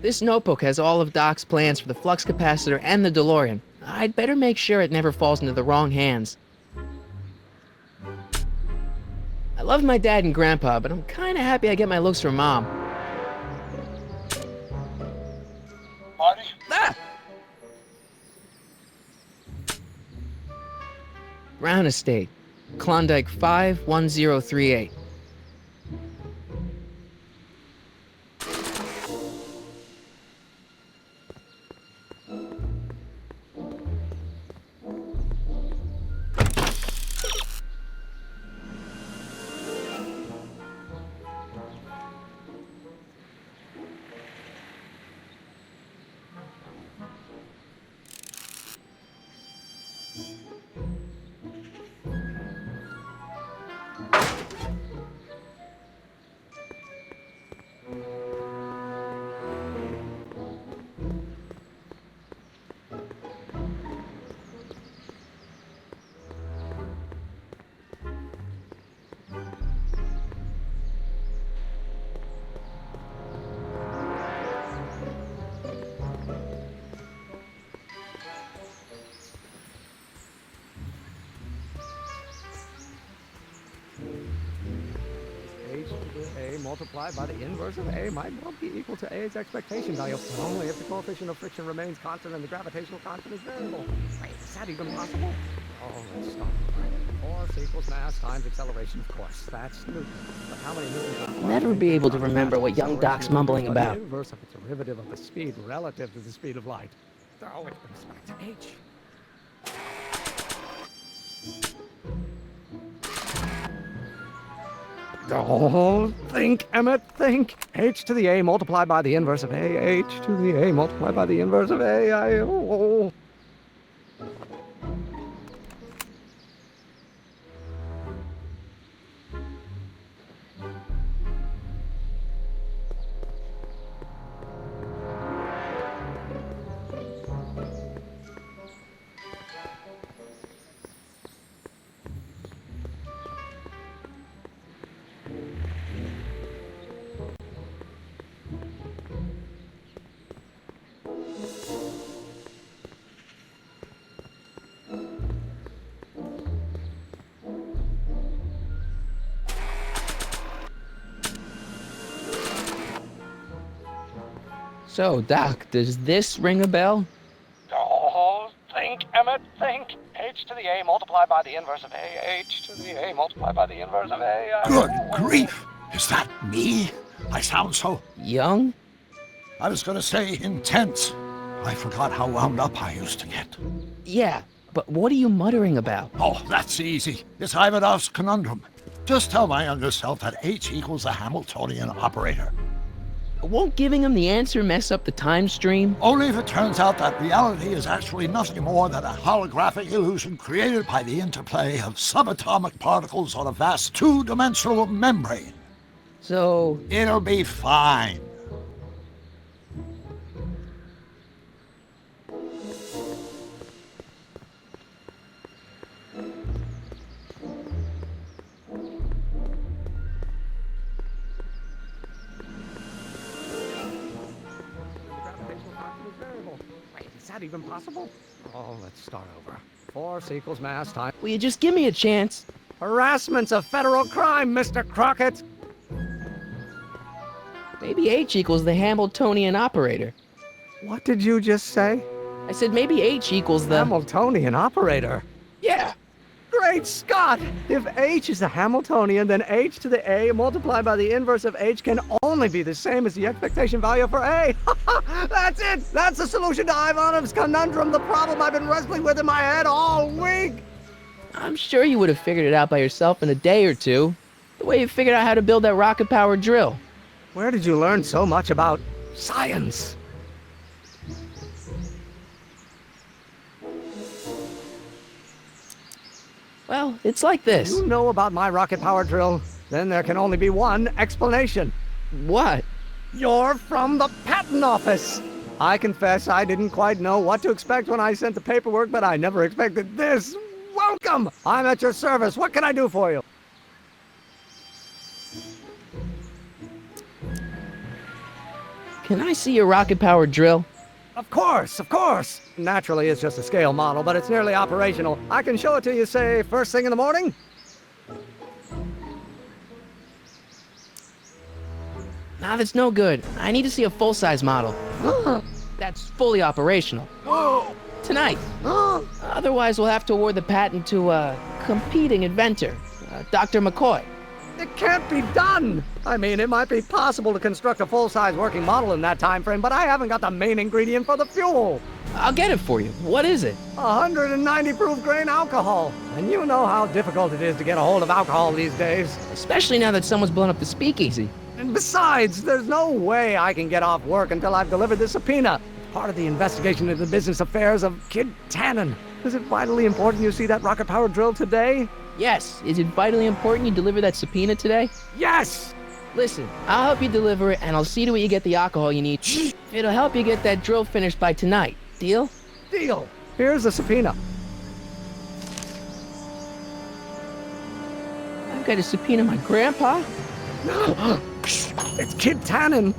This notebook has all of Doc's plans for the flux capacitor and the DeLorean. I'd better make sure it never falls into the wrong hands. I love my dad and grandpa, but I'm kinda happy I get my looks from Mom. Marty? Ah! Brown Estate, Klondike 51038. H to the A multiplied by the inverse of A might well be equal to A's expectation value, but only if the coefficient of friction remains constant and the gravitational constant is variable. Wait, is that even possible? Oh, let's stop. Force equals mass times acceleration, of course. That's Newton. But how many Newtons? I'll never be able to remember what young Doc's mumbling about. The inverse of the derivative of the speed relative to the speed of light. Oh, it brings back to H. Oh, think, Emmett, think. H to the A multiplied by the inverse of A. H to the A multiplied by the inverse of A. Oh. So, Doc, does this ring a bell? Oh, think, Emmett, think. H to the A multiplied by the inverse of A. H to the A multiplied by the inverse of A. Good grief! Is that me? I sound so... Young? I was gonna say intense. I forgot how wound up I used to get. Yeah, but what are you muttering about? Oh, that's easy. It's Ivanov's conundrum. Just tell my younger self that H equals the Hamiltonian operator. Won't giving him the answer mess up the time stream? Only if it turns out that reality is actually nothing more than a holographic illusion created by the interplay of subatomic particles on a vast two-dimensional membrane. So... It'll be fine. Is that even possible? Oh, let's start over. Force equals mass times... will you just give me a chance? Harassment's a federal crime, Mr. Crockett! Maybe H equals the Hamiltonian operator. What did you just say? I said maybe H equals the... Hamiltonian operator? Yeah! Great Scott! If H is the Hamiltonian, then H to the A multiplied by the inverse of H can only be the same as the expectation value for A. That's it! That's the solution to Ivanov's conundrum, the problem I've been wrestling with in my head all week! I'm sure you would have figured it out by yourself in a day or two. The way you figured out how to build that rocket-powered drill. Where did you learn so much about science? Well, it's like this. You know about my rocket power drill? Then there can only be one explanation. What? You're from the patent office. I confess I didn't quite know what to expect when I sent the paperwork, but I never expected this. Welcome! I'm at your service. What can I do for you? can I see your rocket-powered drill? Of course, of course. Naturally, it's just a scale model, but it's nearly operational. I can show it to you, say, first thing in the morning? Nah, that's no good. I need to see a full-size model. That's fully operational. Tonight. Otherwise, we'll have to award the patent to a competing inventor, Dr. McCoy. It can't be done! I mean, it might be possible to construct a full-size working model in that time frame, but I haven't got the main ingredient for the fuel. I'll get it for you. What is it? 190 proof grain alcohol. And you know how difficult it is to get a hold of alcohol these days. Especially now that someone's blown up the speakeasy. And besides, there's no way I can get off work until I've delivered this subpoena. Part of the investigation into the business affairs of Kid Tannen. Is it vitally important you see that rocket-powered drill today? Yes. Is it vitally important you deliver that subpoena today? Yes! Listen, I'll help you deliver it, and I'll see to it you get the alcohol you need. It'll help you get that drill finished by tonight. Deal? Deal. Here's the subpoena. I've got to subpoena my grandpa? It's Kid Tannen.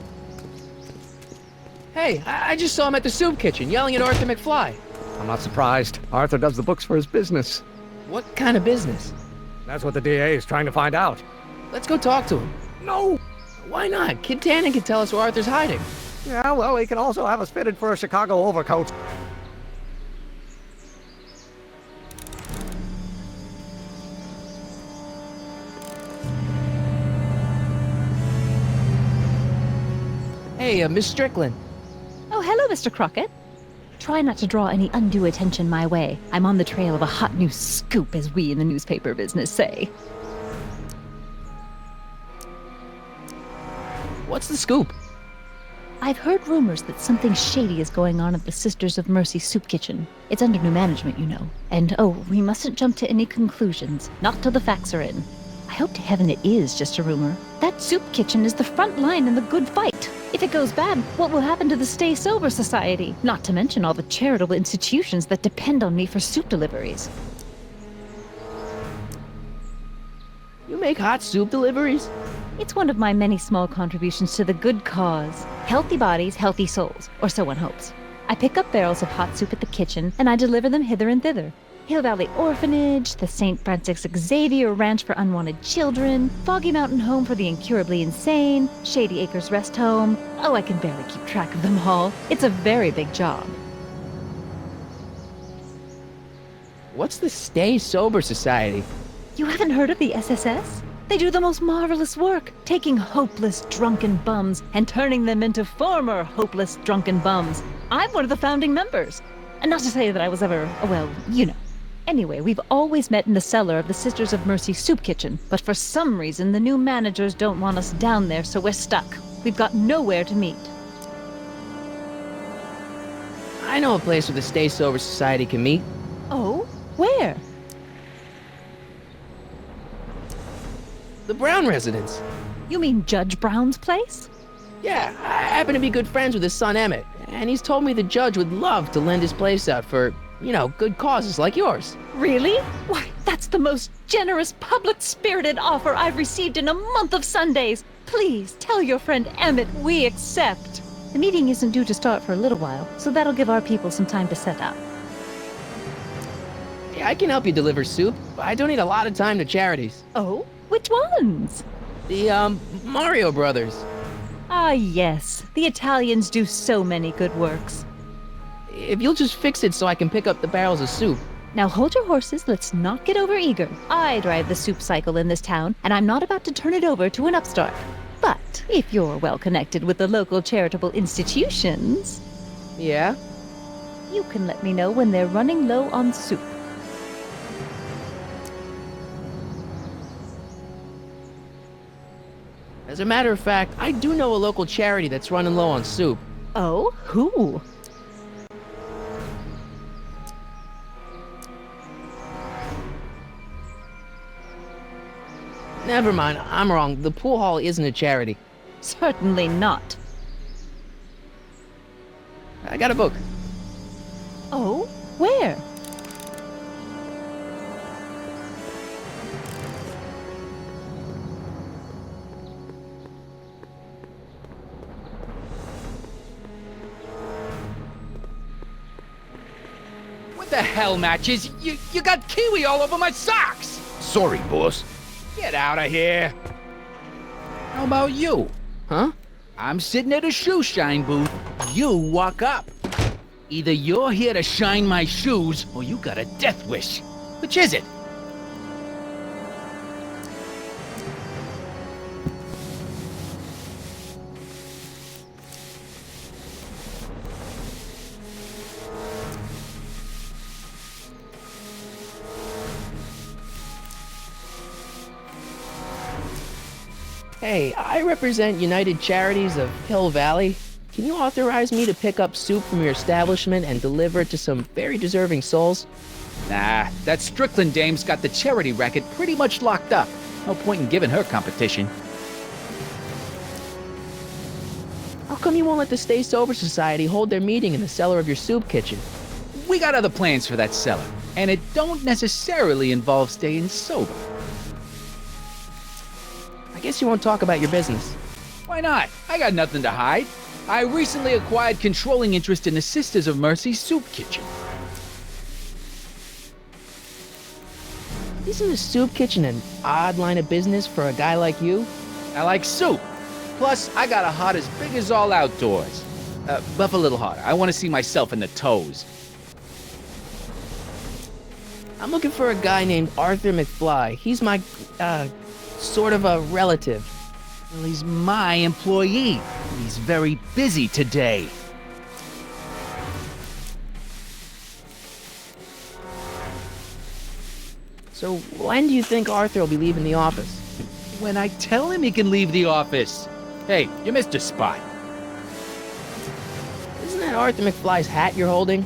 Hey, I just saw him at the soup kitchen, yelling at Arthur McFly. I'm not surprised. Arthur does the books for his business. What kind of business? That's what the DA is trying to find out. Let's go talk to him. No! Why not? Kid Tannen can tell us where Arthur's hiding. Yeah, well, he can also have us fitted for a Chicago overcoat. Hey, Miss Strickland. Oh, hello, Mr. Crockett. Try not to draw any undue attention my way. I'm on the trail of a hot new scoop, as we in the newspaper business say. What's the scoop? I've heard rumors that something shady is going on at the Sisters of Mercy soup kitchen. It's under new management, you know. And oh, we mustn't jump to any conclusions. Not till the facts are in. I hope to heaven it is just a rumor. That soup kitchen is the front line in the good fight. If it goes bad, what will happen to the Stay Sober Society? Not to mention all the charitable institutions that depend on me for soup deliveries. You make hot soup deliveries? It's one of my many small contributions to the good cause. Healthy bodies, healthy souls, or so one hopes. I pick up barrels of hot soup at the kitchen, and I deliver them hither and thither. Hill Valley Orphanage, the St. Francis Xavier Ranch for Unwanted Children, Foggy Mountain Home for the Incurably Insane, Shady Acres Rest Home. Oh, I can barely keep track of them all. It's a very big job. What's the Stay Sober Society? You haven't heard of the SSS? They do the most marvelous work, taking hopeless drunken bums and turning them into former hopeless drunken bums. I'm one of the founding members. And not to say that I was ever, well, you know. Anyway, we've always met in the cellar of the Sisters of Mercy soup kitchen, but for some reason the new managers don't want us down there, so we're stuck. We've got nowhere to meet. I know a place where the Stay Sober Society can meet. Oh? Where? The Brown residence. You mean Judge Brown's place? Yeah, I happen to be good friends with his son Emmett, and he's told me the judge would love to lend his place out for, you know, good causes like yours. Really? Why, that's the most generous, public-spirited offer I've received in a month of Sundays. Please tell your friend Emmett we accept. The meeting isn't due to start for a little while, so that'll give our people some time to set up. Yeah, I can help you deliver soup, but I donate a lot of time to charities. Oh? Which ones? The, Mario Brothers. Ah, yes. The Italians do so many good works. If you'll just fix it so I can pick up the barrels of soup. Now hold your horses, let's not get overeager. I drive the soup cycle in this town, and I'm not about to turn it over to an upstart. But if you're well connected with the local charitable institutions... Yeah? You can let me know when they're running low on soup. As a matter of fact, I do know a local charity that's running low on soup. Oh? Who? Never mind, I'm wrong. The pool hall isn't a charity. Certainly not. I got a book. Oh? Where? What the hell, Matches? You got kiwi all over my socks! Sorry, boss. Get out of here! How about you? Huh? I'm sitting at a shoe shine booth. You walk up. Either you're here to shine my shoes, or you got a death wish. Which is it? Hey, I represent United Charities of Hill Valley. Can you authorize me to pick up soup from your establishment and deliver it to some very deserving souls? Nah, that Strickland dame's got the charity racket pretty much locked up. No point in giving her competition. How come you won't let the Stay Sober Society hold their meeting in the cellar of your soup kitchen? We got other plans for that cellar, and it don't necessarily involve staying sober. I guess you won't talk about your business. Why not? I got nothing to hide. I recently acquired controlling interest in the Sisters of Mercy soup kitchen. Isn't a soup kitchen an odd line of business for a guy like you? I like soup. Plus, I got a heart as big as all outdoors. Buff a little harder. I want to see myself in the toes. I'm looking for a guy named Arthur McFly. He's my, sort of a relative. Well, he's my employee. He's very busy today. So when do you think Arthur will be leaving the office? When I tell him he can leave the office. Hey, you missed a spot. Isn't that Arthur McFly's hat you're holding?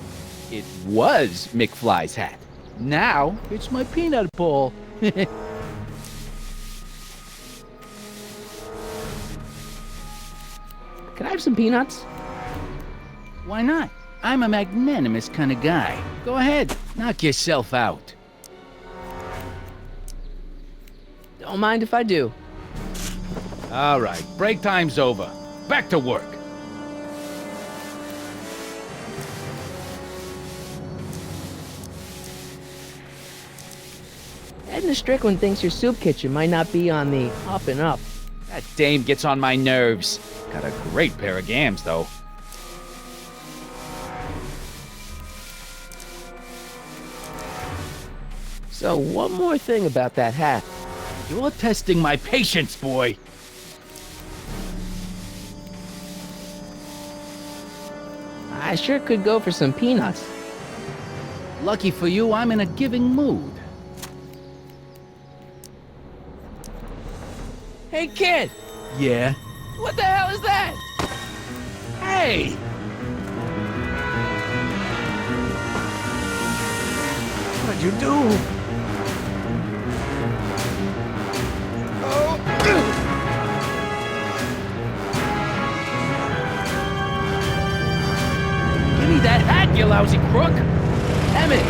It was McFly's hat. Now, it's my peanut bowl. Can I have some peanuts? Why not? I'm a magnanimous kind of guy. Go ahead, knock yourself out. Don't mind if I do. All right, break time's over. Back to work. Edna Strickland thinks your soup kitchen might not be on the up and up. That dame gets on my nerves. Got a great pair of gams, though. So one more thing about that hat. You're testing my patience, boy. I sure could go for some peanuts. Lucky for you, I'm in a giving mood. Hey kid! Yeah? What the hell is that? Hey! What'd you do? Give me that hat, you lousy crook! Emmett!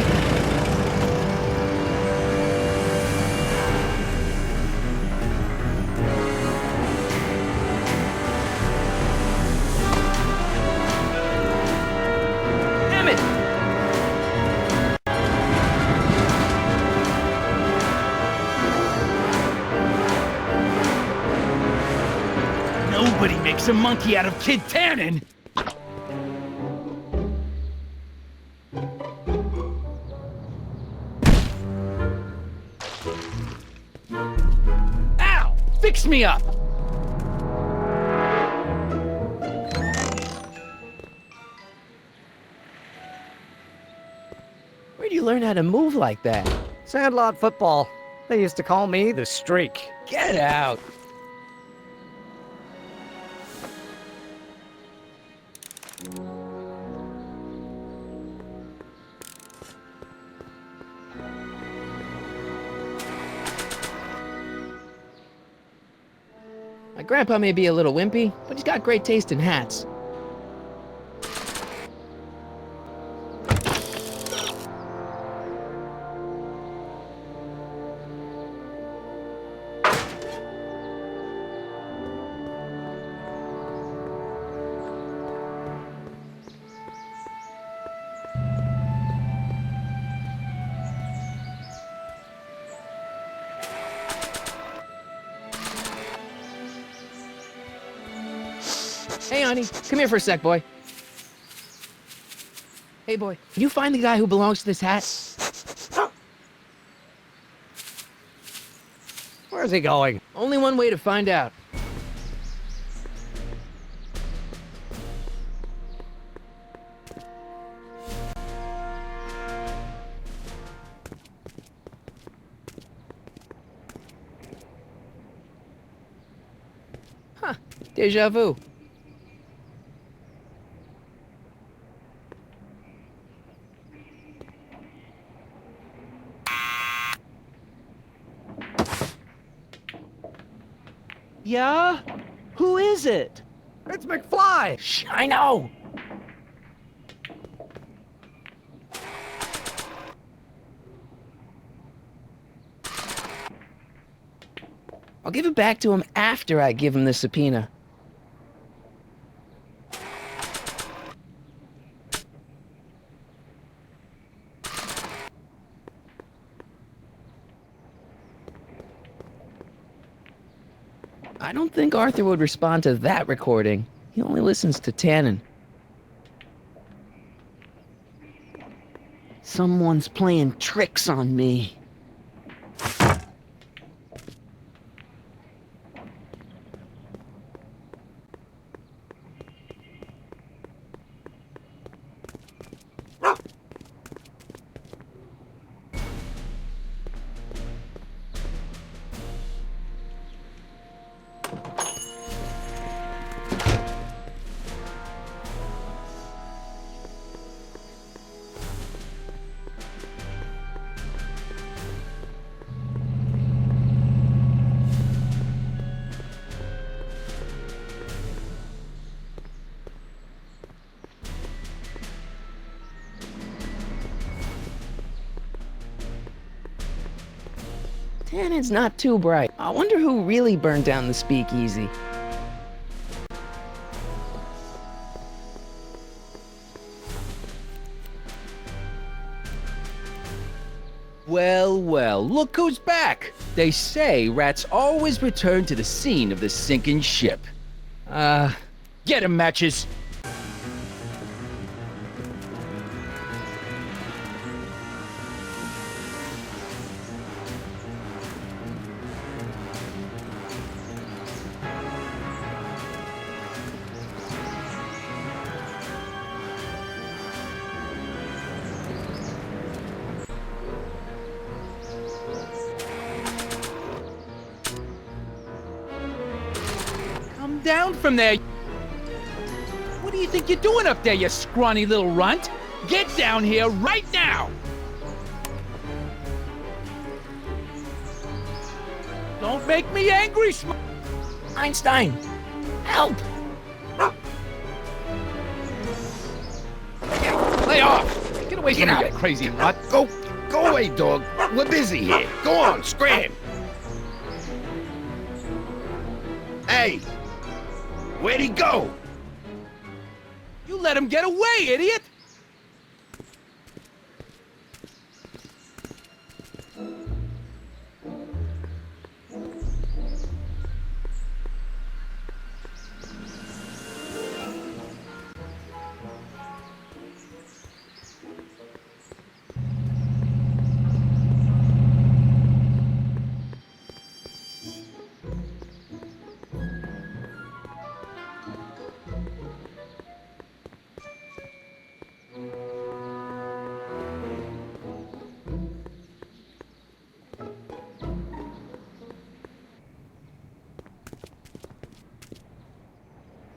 Emmett! Nobody makes a monkey out of Kid Tannen! Ow! Fix me up! Where'd you learn how to move like that? Sandlot football. They used to call me the Streak. Get out! My grandpa may be a little wimpy, but he's got great taste in hats. Hey, honey, come here for a sec, boy. Hey, boy, can you find the guy who belongs to this hat? Where's he going? Only one way to find out. Huh, deja vu. Yeah? Who is it? It's McFly! Shh, I know! I'll give it back to him after I give him the subpoena. I don't think Arthur would respond to that recording. He only listens to Tannen. Someone's playing tricks on me. Tannen's not too bright. I wonder who really burned down the speakeasy. Well, well, look who's back! They say rats always return to the scene of the sinking ship. Get 'em, Matches! Come down from there! What do you think you're doing up there, you scrawny little runt? Get down here right now! Don't make me angry, Einstein! Help! Lay off! Get away from me, you crazy nut! Go away, dog! We're busy here! Go on, scram! Hey! Where'd he go? You let him get away, idiot!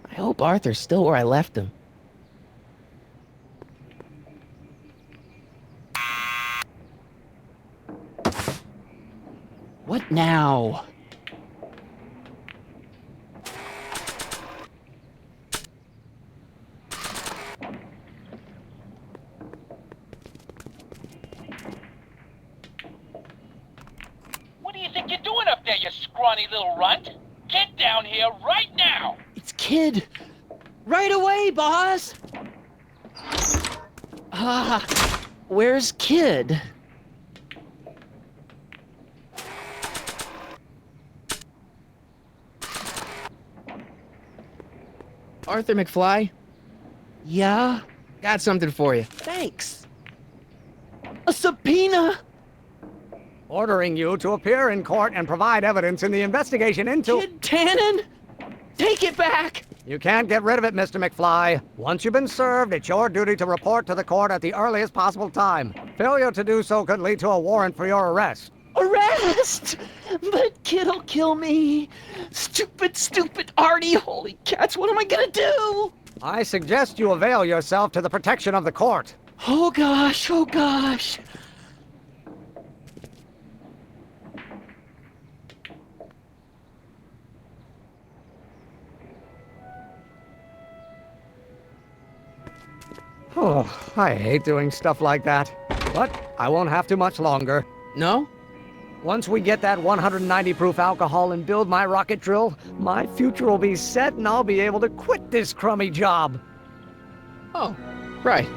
I hope Arthur's still where I left him. What now? What do you think you're doing up there, you scrawny little runt? Get down here right now! It's Kid! Right away, boss! Where's Kid? Arthur McFly, Yeah? got something for you. Thanks. A subpoena? Ordering you to appear in court and provide evidence in the investigation into... Kid Tannen? Take it back! You can't get rid of it, Mr. McFly. Once you've been served, it's your duty to report to the court at the earliest possible time. Failure to do so could lead to a warrant for your arrest. Arrest! But Kid'll kill me. Stupid, stupid Artie. Holy cats, what am I gonna do? I suggest you avail yourself to the protection of the court. Oh gosh, oh gosh. Oh, I hate doing stuff like that. But I won't have to much longer. No? Once we get that 190 proof alcohol and build my rocket drill, my future will be set and I'll be able to quit this crummy job. Oh, right.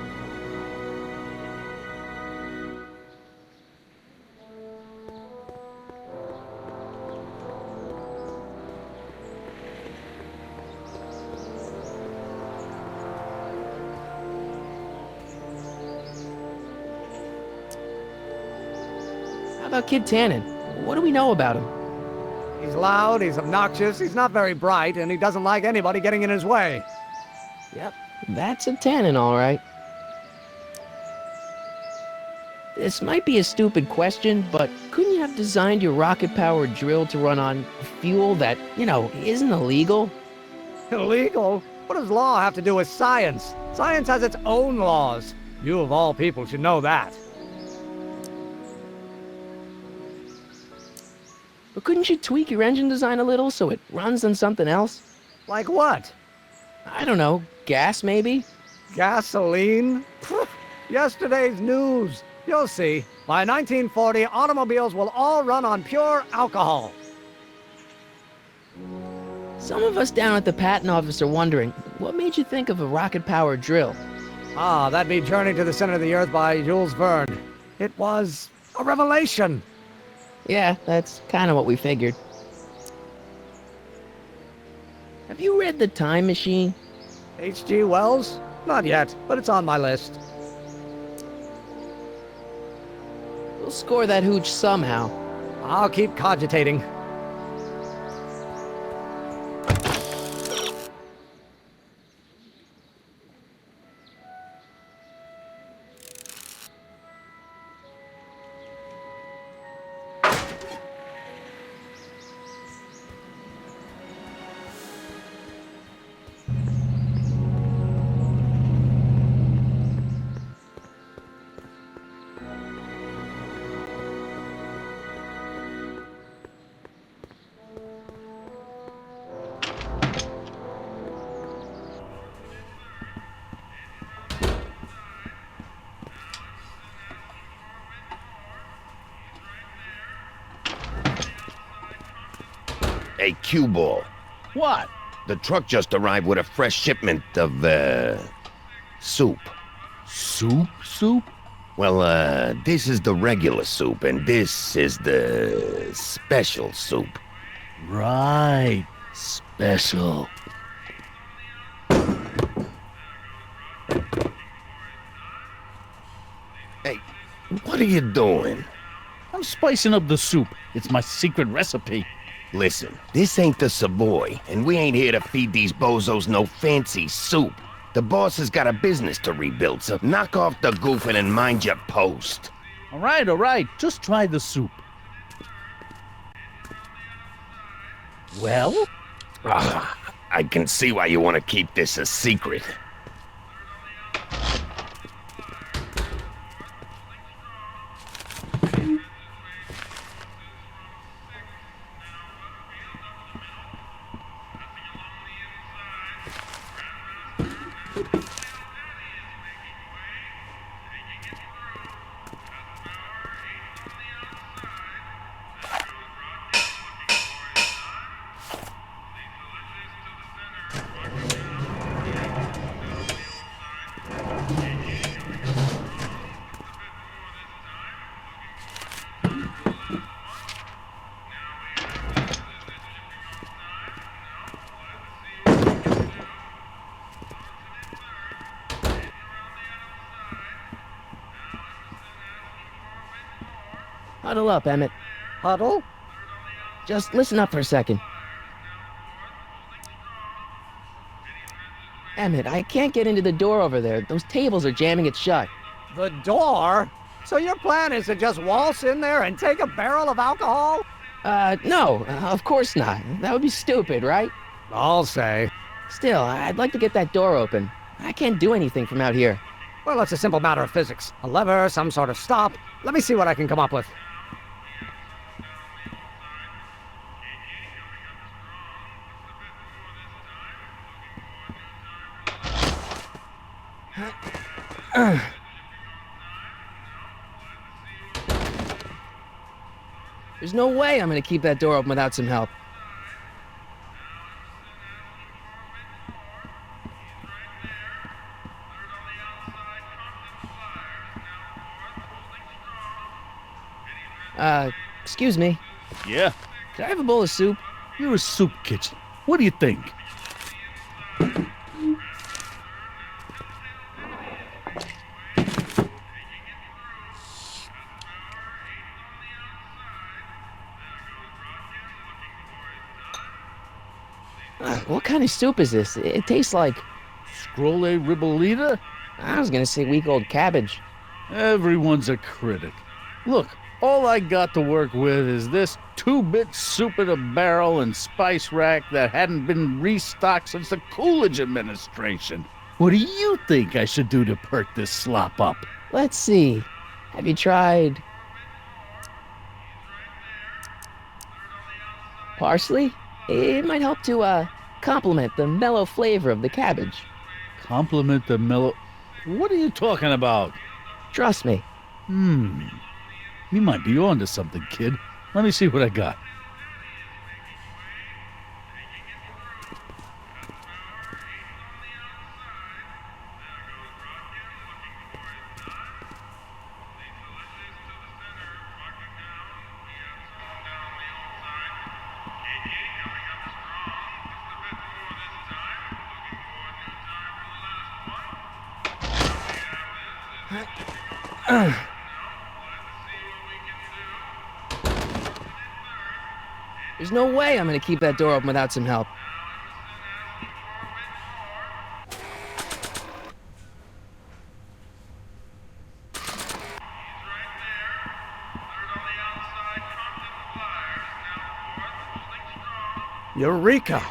How about Kid Tannen? What do we know about him? He's loud, he's obnoxious, he's not very bright, and he doesn't like anybody getting in his way. Yep, that's a Tannen, all right. This might be a stupid question, but couldn't you have designed your rocket-powered drill to run on fuel that, isn't illegal? Illegal? What does law have to do with science? Science has its own laws. You of all people should know that. But couldn't you tweak your engine design a little so it runs on something else? Like what? I don't know, gas maybe? Gasoline? Pfft, yesterday's news. You'll see. By 1940, automobiles will all run on pure alcohol. Some of us down at the patent office are wondering, what made you think of a rocket-powered drill? Ah, that'd be Journey to the Center of the Earth by Jules Verne. It was a revelation. Yeah, that's kind of what we figured. Have you read The Time Machine? H.G. Wells? Not yet, but it's on my list. We'll score that hooch somehow. I'll keep cogitating. Hey, cue ball. What? The truck just arrived with a fresh shipment of, soup. Soup? Well, this is the regular soup, and this is the special soup. Right. Special. Hey, what are you doing? I'm spicing up the soup. It's my secret recipe. Listen, this ain't the Savoy, and we ain't here to feed these bozos no fancy soup. The boss has got a business to rebuild, so knock off the goofing and mind your post. All right. Just try the soup. Well? I can see why you want to keep this a secret. Huddle up, Emmett. Huddle? Just listen up for a second. Emmett, I can't get into the door over there. Those tables are jamming it shut. The door? So your plan is to just waltz in there and take a barrel of alcohol? No, of course not. That would be stupid, right? I'll say. Still, I'd like to get that door open. I can't do anything from out here. Well, it's a simple matter of physics. A lever, some sort of stop. Let me see what I can come up with. There's no way I'm gonna keep that door open without some help. Excuse me. Yeah, Could I have a bowl of soup? you're a soup kitchen. What do you think? What kind of soup is this? It tastes like... Scrolle ribolita? I was gonna say week-old cabbage. Everyone's a critic. Look, all I got to work with is this 2-bit soup in a barrel and spice rack that hadn't been restocked since the Coolidge administration. What do you think I should do to perk this slop up? Let's see. Have you tried... parsley? It might help to, complement the mellow flavor of the cabbage. Compliment the mellow... What are you talking about? Trust me. You might be onto something, kid. Let me see what I got. There's no way I'm gonna keep that door open without some help. Eureka!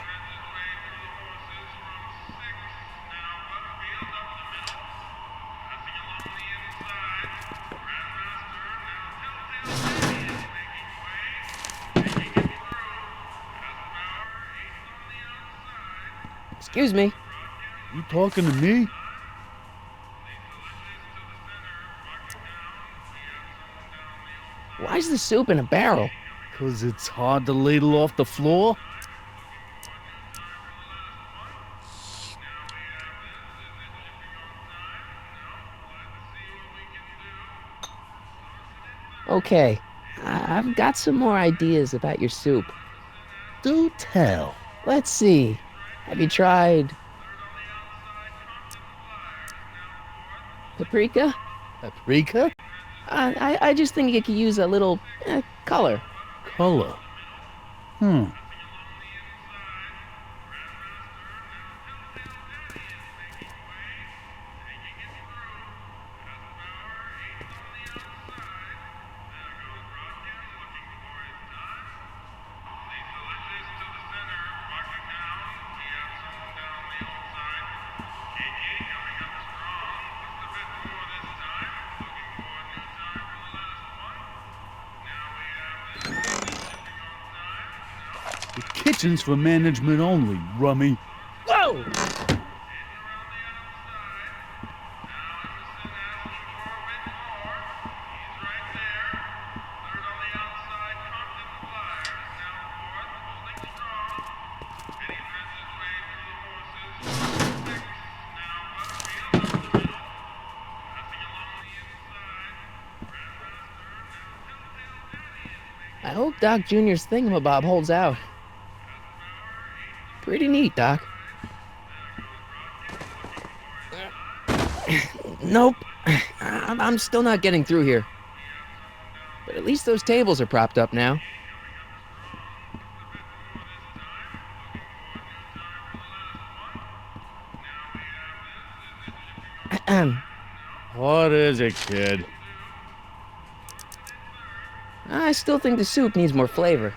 Excuse me. You talking to me? Why's the soup in a barrel? 'Cause it's hard to ladle off the floor? Okay, I've got some more ideas about your soup. Do tell. Let's see. Have you tried... paprika? Paprika? I just think it could use a little color. Color. The kitchen's for management only, rummy. Whoa! I hope Doc Jr.'s thingamabob holds out. Pretty neat, Doc. Nope. I'm still not getting through here. But At least those tables are propped up now. What is it, kid? I still think the soup needs more flavor.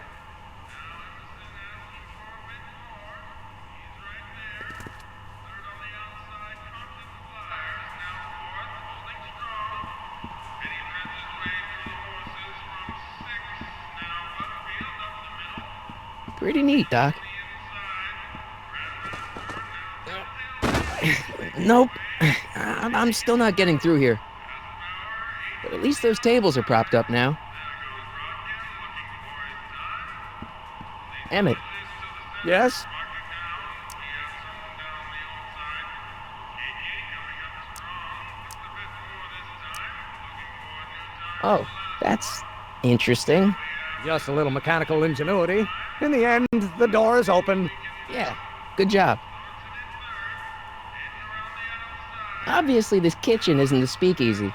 Pretty neat, Doc. Nope. I'm still not getting through here. But at least those tables are propped up now. Emmett. Yes? Oh, that's interesting. Just a little mechanical ingenuity. In the end, the door is open. Yeah, good job. Obviously, this kitchen isn't the speakeasy.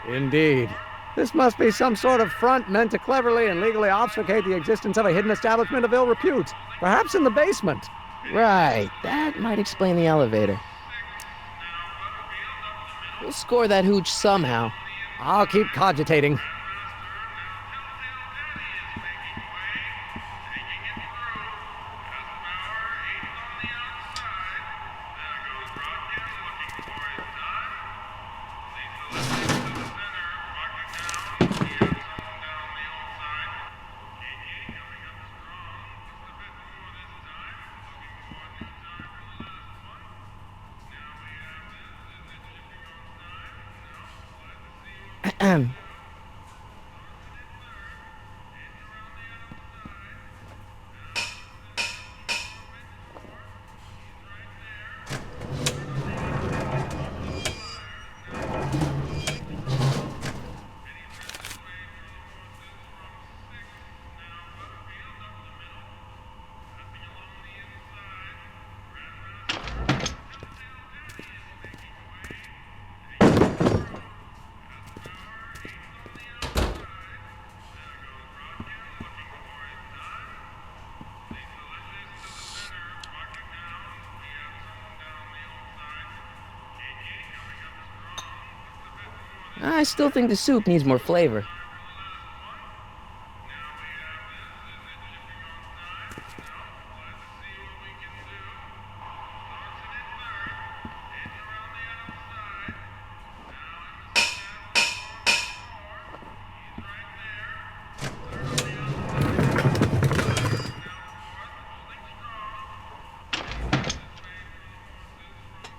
Indeed. This must be some sort of front meant to cleverly and legally obfuscate the existence of a hidden establishment of ill repute. Perhaps in the basement. Right, that might explain the elevator. We'll score that hooch somehow. I'll keep cogitating. I still think the soup needs more flavor.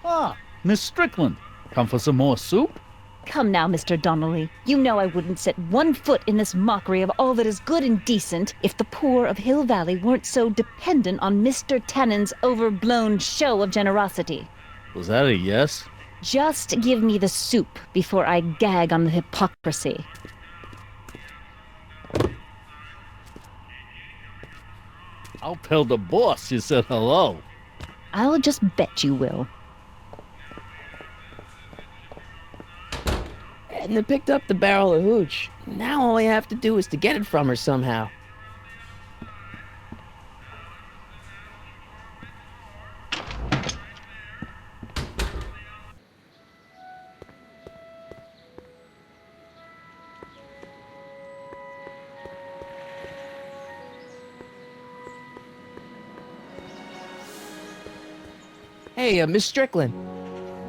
Ah, Miss Strickland. Come for some more soup? Come now, Mr. Donnelly. You know I wouldn't set one foot in this mockery of all that is good and decent if the poor of Hill Valley weren't so dependent on Mr. Tannen's overblown show of generosity. Was that a yes? Just give me the soup before I gag on the hypocrisy. I'll tell the boss you said hello. I'll just bet you will. Edna picked up the barrel of hooch. Now all I have to do is to get it from her somehow. Hey, Miss Strickland.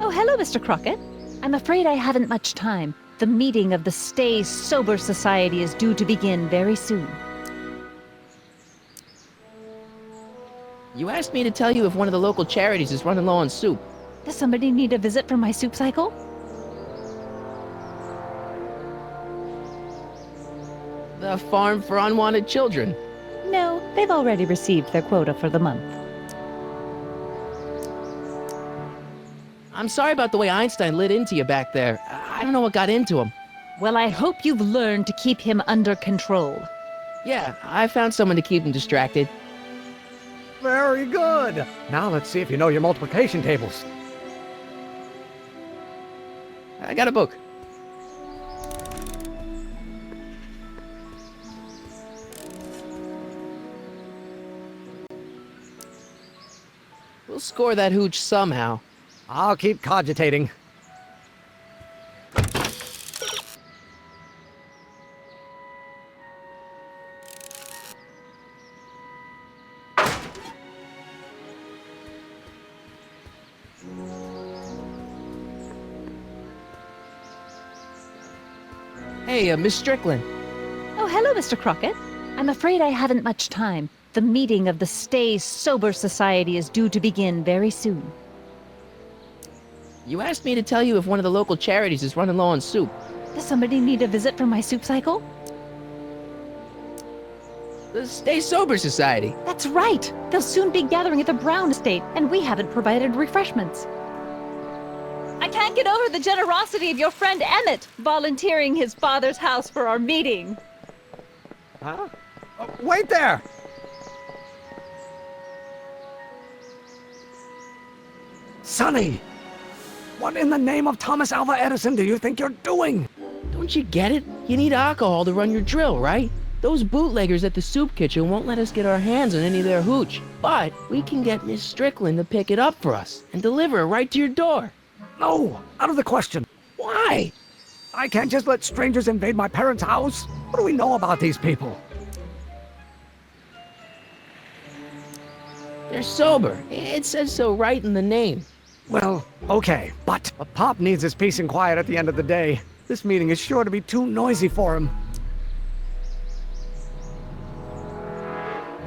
Oh, hello, Mr. Crockett. I'm afraid I haven't much time. The meeting of the Stay Sober Society is due to begin very soon. You asked me to tell you if one of the local charities is running low on soup. Does somebody need a visit from my soup cycle? The Farm for Unwanted Children. No, they've already received their quota for the month. I'm sorry about the way Einstein lit into you back there. I don't know what got into him. Well, I hope you've learned to keep him under control. Yeah, I found someone to keep him distracted. Very good. Now let's see if you know your multiplication tables. I got a book. We'll score that hooch somehow. I'll keep cogitating. Hey, Miss Strickland. Oh, hello, Mr. Crockett. I'm afraid I haven't much time. The meeting of the Stay Sober Society is due to begin very soon. You asked me to tell you if one of the local charities is running low on soup. Does somebody need a visit from my soup cycle? The Stay Sober Society. That's right! They'll soon be gathering at the Brown estate, and we haven't provided refreshments. I can't get over the generosity of your friend Emmett volunteering his father's house for our meeting. Huh? Wait there! Sonny! What in the name of Thomas Alva Edison do you think you're doing? Don't you get it? You need alcohol to run your drill, right? Those bootleggers at the soup kitchen won't let us get our hands on any of their hooch. But we can get Miss Strickland to pick it up for us and deliver it right to your door. No, out of the question. Why? I can't just let strangers invade my parents' house. What do we know about these people? They're sober. It says so right in the name. Well, okay, but Pop needs his peace and quiet at the end of the day. This meeting is sure to be too noisy for him.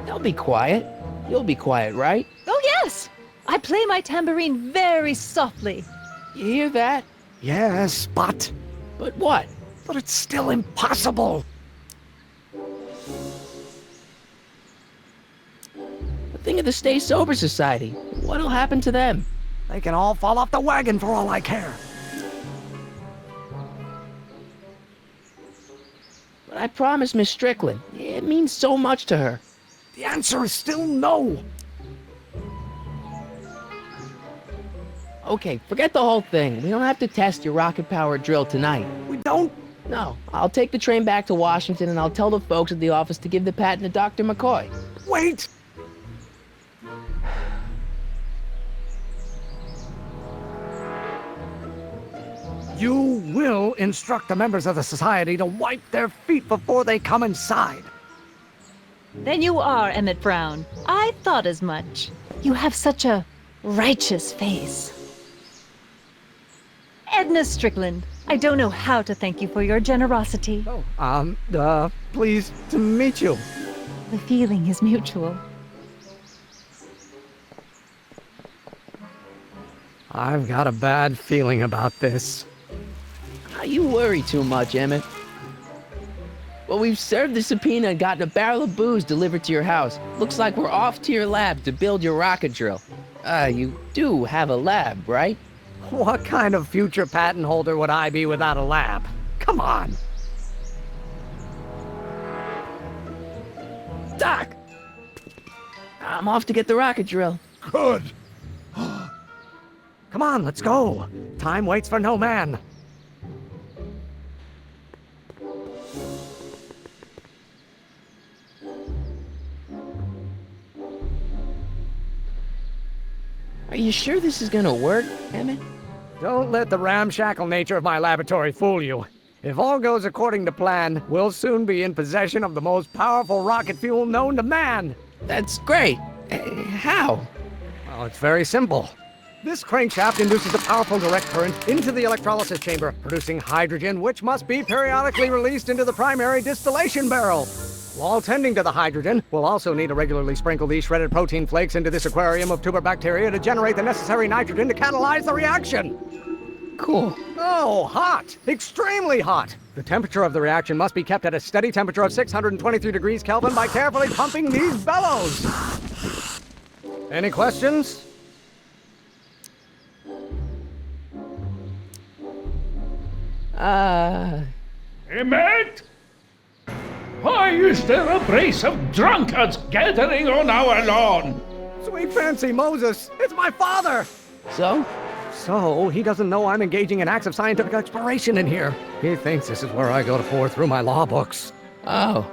They'll be quiet. You'll be quiet, right? Oh, yes! I play my tambourine very softly. You hear that? Yes, but But what? it's still impossible. Think of the Stay Sober Society. What'll happen to them? They can all fall off the wagon for all I care. But I promised Miss Strickland. It means so much to her. The answer is still no. Okay, forget the whole thing. We don't have to test your rocket-powered drill tonight. We don't. No, I'll take the train back to Washington and I'll tell the folks at the office to give the patent to Dr. McCoy. Wait. You will instruct the members of the society to wipe their feet before they come inside. Then you are Emmett Brown. I thought as much. You have such a righteous face. Edna Strickland, I don't know how to thank you for your generosity. Pleased to meet you. The feeling is mutual. I've got a bad feeling about this. You worry too much, Emmett. Well, we've served the subpoena and gotten a barrel of booze delivered to your house. Looks like we're off to your lab to build your rocket drill. You do have a lab, right? What kind of future patent holder would I be without a lab? Come on. Doc! I'm off to get the rocket drill. Good. Come on, let's go. Time waits for no man. Are you sure this is gonna work, Emmett? Don't let the ramshackle nature of my laboratory fool you. If all goes according to plan, we'll soon be in possession of the most powerful rocket fuel known to man. That's great. How? Well, it's very simple. This crankshaft induces a powerful direct current into the electrolysis chamber, producing hydrogen, which must be periodically released into the primary distillation barrel. While tending to the hydrogen, we'll also need to regularly sprinkle these shredded protein flakes into this aquarium of tuber bacteria to generate the necessary nitrogen to catalyze the reaction. Cool. Oh, hot! Extremely hot! The temperature of the reaction must be kept at a steady temperature of 623 degrees Kelvin by carefully pumping these bellows. Any questions? Emmett? Why is there a brace of drunkards gathering on our lawn? Sweet fancy Moses, it's my father! So, he doesn't know I'm engaging in acts of scientific exploration in here. He thinks this is where I go to pour through my law books. Oh.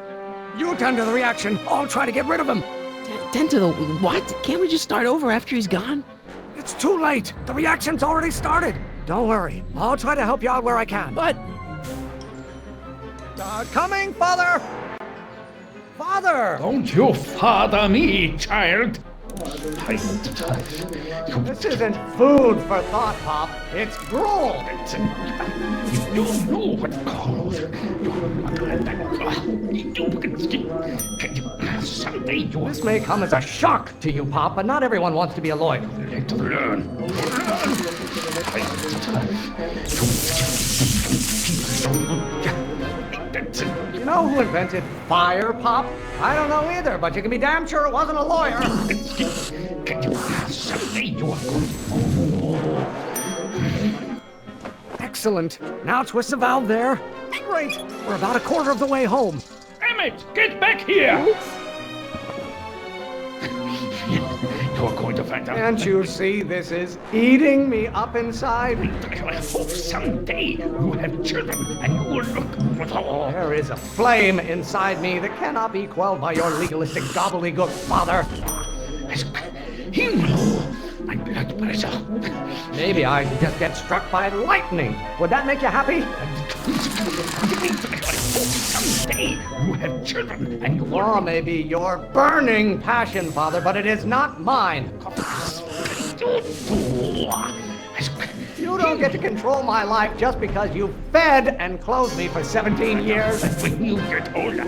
You tend to the reaction. I'll try to get rid of him. 10 to the... What? Can't we just start over after he's gone? It's too late. The reaction's already started. Don't worry. I'll try to help you out where I can. But... Coming, Father! Father! Don't you father me, child. This isn't food for thought, Pop. It's gruel. You know what called. Someday you will This may come as a shock to you, Pop, but not everyone wants to be a lawyer. learn. You know who invented fire, Pop? I don't know either, but you can be damn sure it wasn't a lawyer. Someday you are going Excellent. Now twist the valve there. Great. We're about a quarter of the way home. Emmett, get back here! You're going to find out. Can't you see this is eating me up inside? I hope someday you have children and you will look. There is a flame inside me that cannot be quelled by your legalistic gobbledygook, Father. You know my blood pressure. Maybe I could just get struck by lightning. Would that make you happy? Someday you have children and you will. Law may be your burning passion, Father, but it is not mine. You don't get to control my life just because you fed and clothed me for 17 years. When you get older,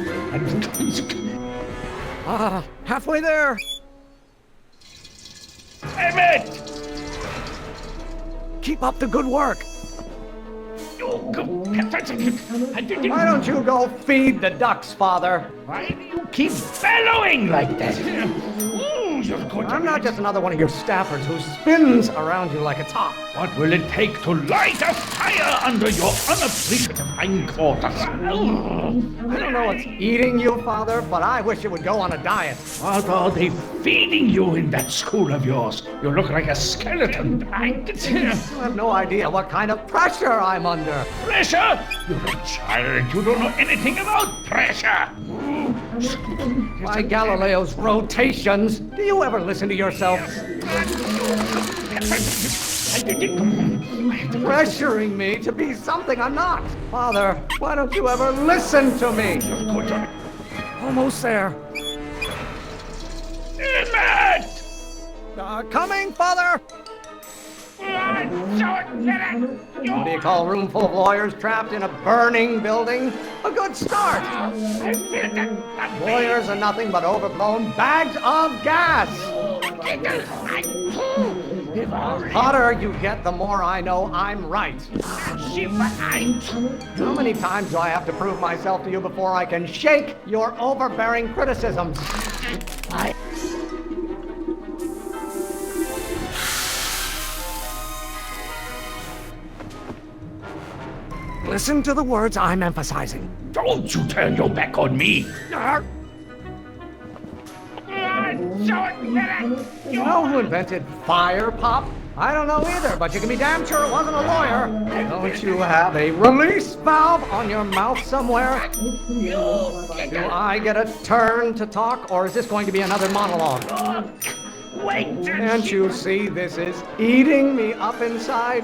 Halfway there. Emmett! Keep up the good work. You go. Why don't you go feed the ducks, Father? Why do you keep bellowing like that? Ooh, you're going to... I'm not just another one of your staffers who spins around you like a top. What will it take to light a fire under your unappreciative hindquarters? I don't know what's eating you, Father, but I wish you would go on a diet. What are they feeding you in that school of yours? You look like a skeleton. You have no idea what kind of pressure I'm under. Pressure? You're a child. You don't know anything about pressure. By Galileo's rotations, do you ever listen to yourself? Pressuring me to be something I'm not. Father, why don't you ever listen to me? Almost there. Emmett! Coming, Father! What do you call a room full of lawyers trapped in a burning building? A good start. Lawyers are nothing but overblown bags of gas. The hotter you get, the more I know I'm right. How many times do I have to prove myself to you before I can shake your overbearing criticisms? Listen to the words I'm emphasizing. Don't you turn your back on me. You know who invented fire, Pop? I don't know either, but you can be damn sure it wasn't a lawyer. Don't you have a release valve on your mouth somewhere? Do I get a turn to talk, or is this going to be another monologue? Wait. Can't you see this is eating me up inside?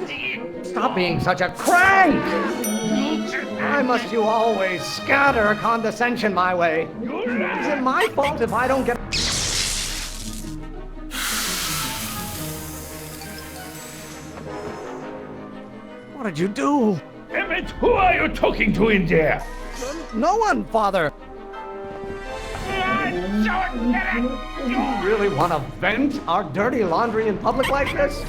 Stop being such a crank! Why must you always scatter condescension my way? Is it my fault if I don't get... What did you do? Emmett, who are you talking to in there? No one, Father. You really want to vent our dirty laundry in public like this?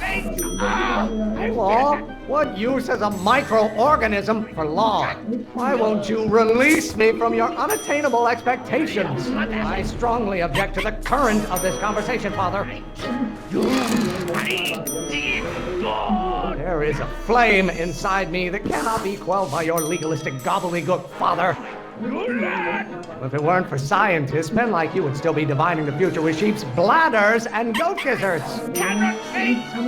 Law? What use is a microorganism for law? Why won't you release me from your unattainable expectations? I strongly object to the current of this conversation, Father. There is a flame inside me that cannot be quelled by your legalistic gobbledygook, Father. If it weren't for scientists, men like you would still be divining the future with sheep's bladders and goat gizzards.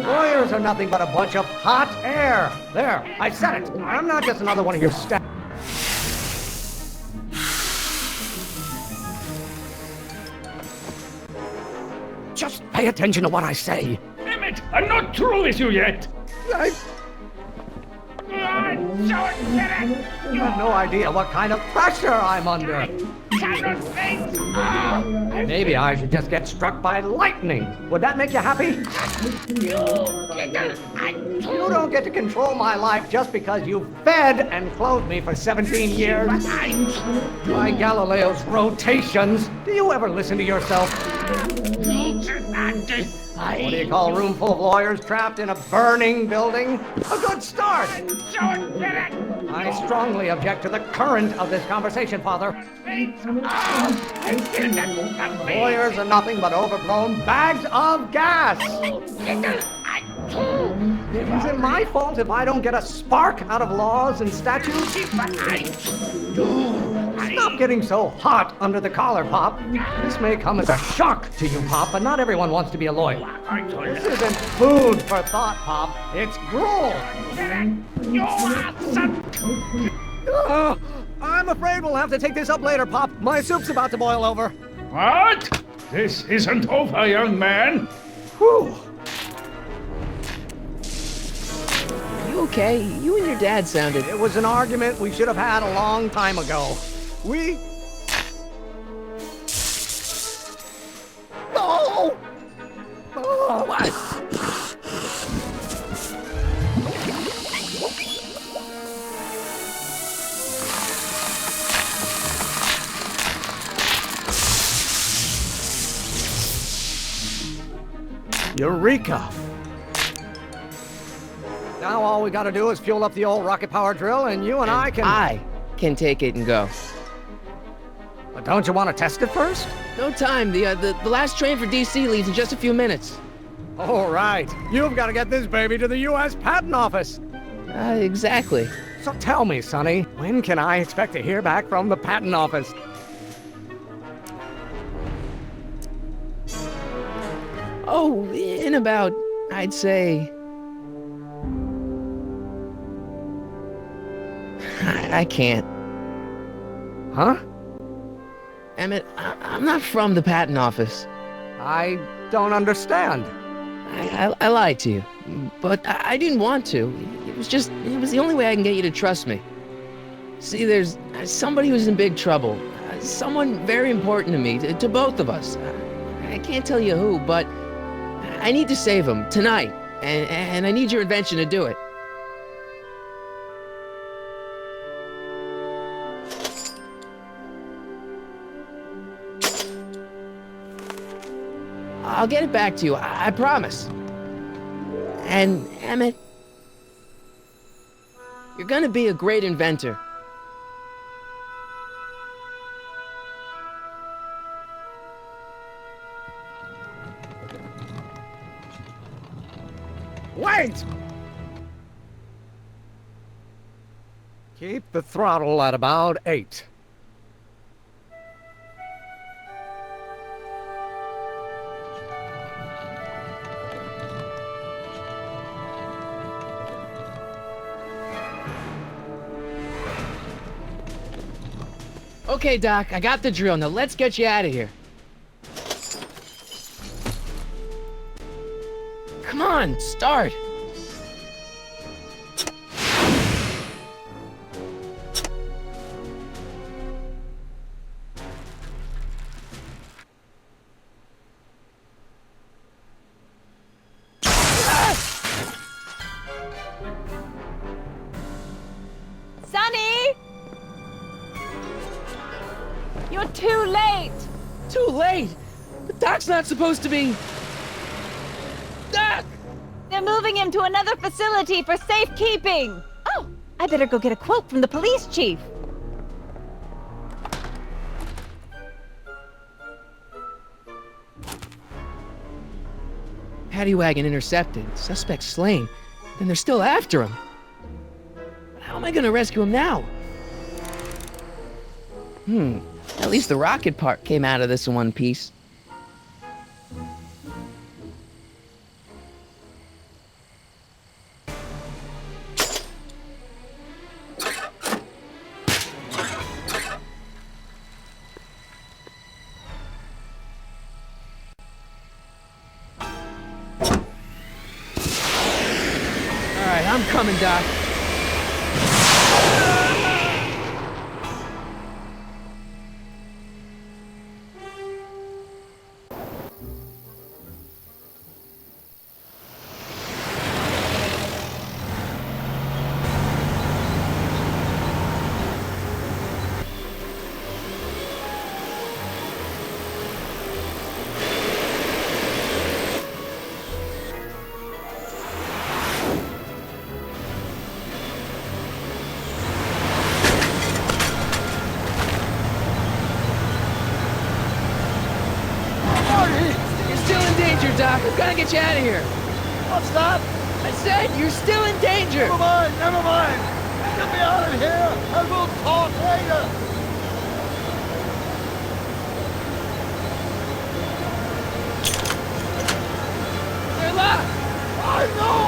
Lawyers are nothing but a bunch of hot air. There, I said it. I'm not just another one of your staff. Just pay attention to what I say. Damn it! I'm not through with you yet! You have no idea what kind of pressure I'm under. Maybe I should just get struck by lightning. Would that make you happy? You don't get to control my life just because you fed and clothed me for 17 years. By Galileo's rotations, do you ever listen to yourself? What do you call a room full of lawyers trapped in a burning building? A good start! I strongly object to the current of this conversation, Father. Lawyers are nothing but overblown bags of gas! Is it my fault if I don't get a spark out of laws and statutes? Stop getting so hot under the collar, Pop. This may come as a shock to you, Pop, but not everyone wants to be a lawyer. This isn't food for thought, Pop. It's gruel. I'm afraid we'll have to take this up later, Pop. My soup's about to boil over. What? This isn't over, young man. Whew. You okay? You and your dad sounded... It was an argument we should have had a long time ago. We... Oh! Oh! Eureka! Now all we gotta do is fuel up the old rocket power drill and you and I can take it and go. But don't you want to test it first? No time. The last train for DC leaves in just a few minutes. All right. You've got to get this baby to the U.S. Patent Office. Exactly. So tell me, Sonny, when can I expect to hear back from the Patent Office? Oh, in about, I'd say... I can't. Huh? Emmett, I'm not from the patent office. I don't understand. I lied to you, but I didn't want to. It was the only way I can get you to trust me. See, there's somebody who's in big trouble. Someone very important to me, to both of us. I can't tell you who, but I need to save him tonight, and I need your invention to do it. I'll get it back to you, I promise. And, Emmett, you're gonna be a great inventor. Wait! Keep the throttle at about 8. Okay, Doc, I got the drill. Now let's get you out of here. Come on, start. Sonny! You're too late! Too late? The Doc's not supposed to be... Doc! They're moving him to another facility for safekeeping! Oh, I better go get a quote from the police chief. Paddy wagon intercepted. Suspect slain. Then they're still after him. How am I gonna rescue him now? At least the rocket part came out of this in one piece. I'm coming, Doc. You're still in danger, Doc. I'm gonna get you out of here. What's that? I said you're still in danger. Never mind, never mind. Get me out of here, and we'll talk later. They're locked. I know!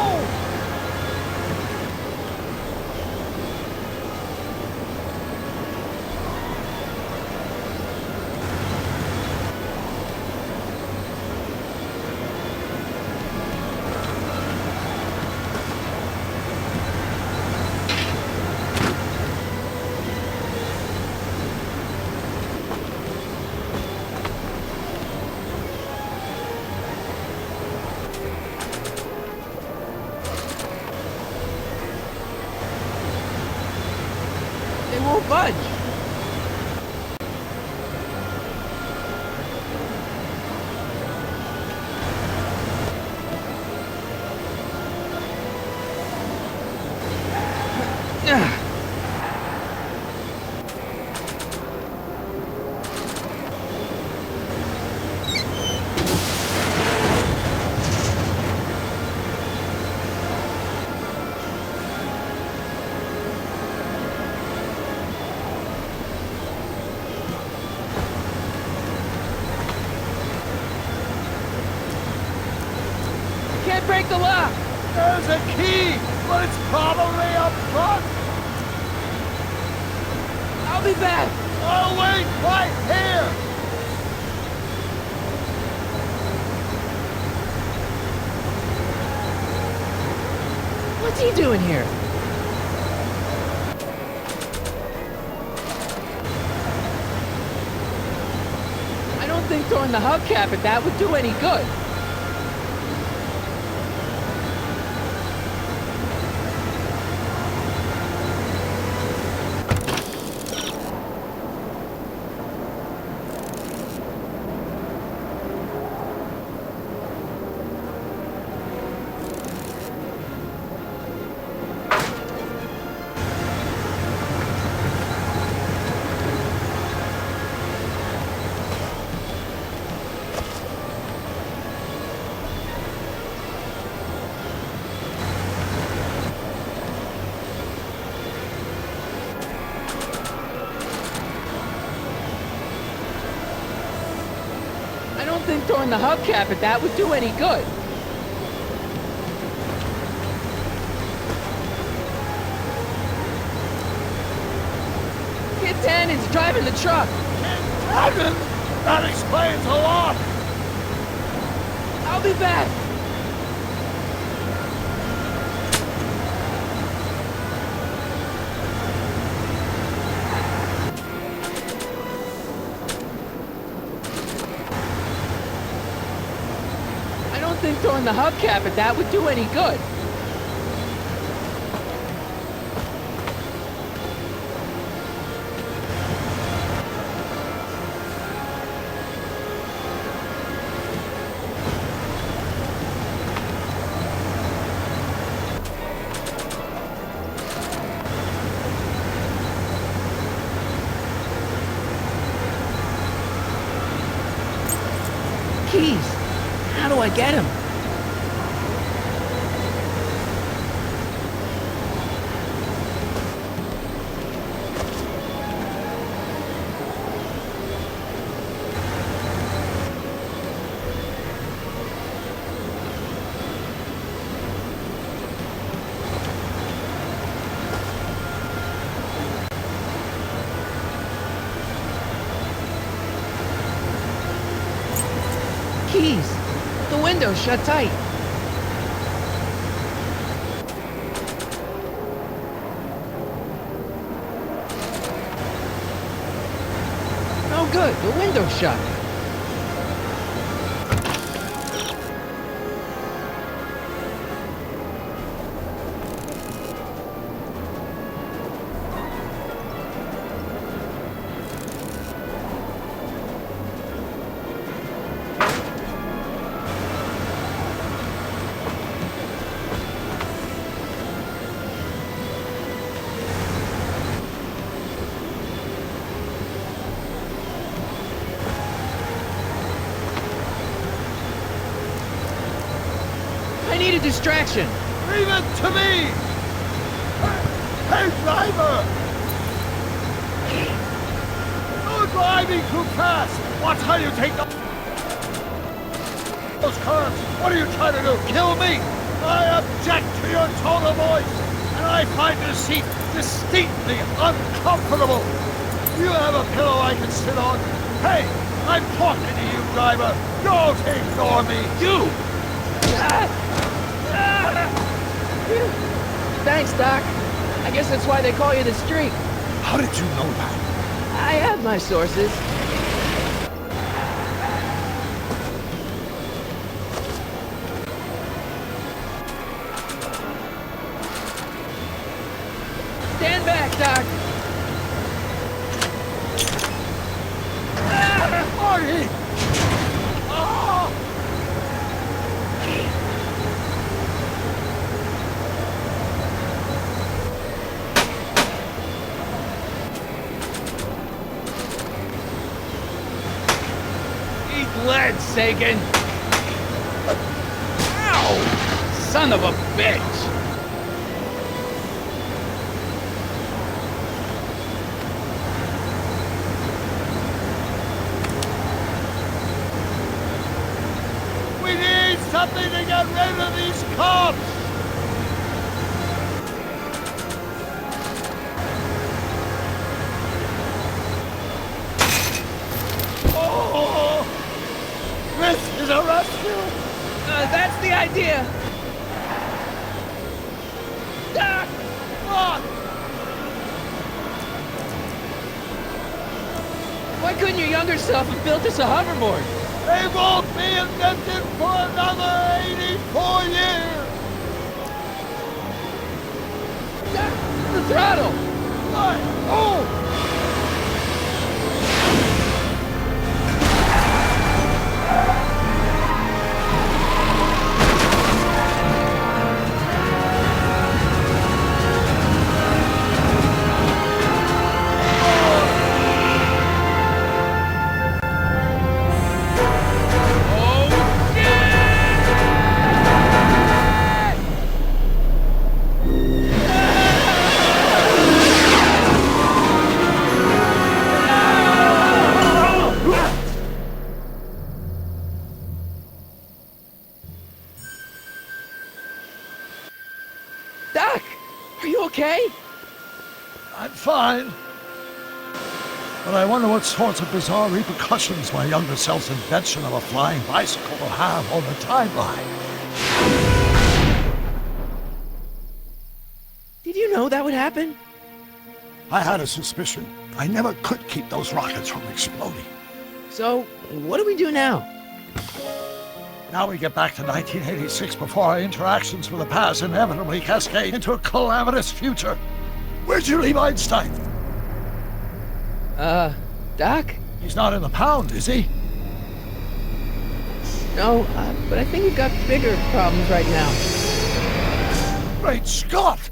They won't budge. Can't break the lock. There's a key, but it's probably up front. I'll be back. I'll wait right here. What's he doing here? I don't think throwing the hubcap at that would do any good. I don't think throwing the hubcap at that would do any good. Kid Tannen's driving the truck. Tannen? That explains a lot. I'll be back. I don't think throwing the hubcap at that would do any good. Keys. How do I get him? Keys. The window's shut tight. no good. The window's shut. I need a distraction. Leave it to me! Hey, driver! You're driving too fast! Watch how you take those curves! What are you trying to do? Kill me? I object to your tone of voice! And I find this seat distinctly uncomfortable! You have a pillow I can sit on? Hey, I'm talking to you, driver! Don't ignore me! You! Thanks, Doc. I guess that's why they call you the Streak. How did you know that? I have my sources. Stand back, Doc. Marty! Oh! Eat lead, Sagan! Ow! Son of a bitch! We need something to get rid of these cops! Oh! This is a rescue! That's the idea. Doc! Look! Why couldn't your younger self have built us a hoverboard? They won't be invented for another 84 years! The throttle! Oh! Doc, are you okay? I'm fine. But I wonder what sorts of bizarre repercussions my younger self's invention of a flying bicycle will have on the timeline. Did you know that would happen? I had a suspicion. I never could keep those rockets from exploding. So, what do we do now? Now we get back to 1986 before our interactions with the past inevitably cascade into a calamitous future. Where'd you leave Einstein? Doc? He's not in the pound, is he? No, but I think we've got bigger problems right now. Great Scott!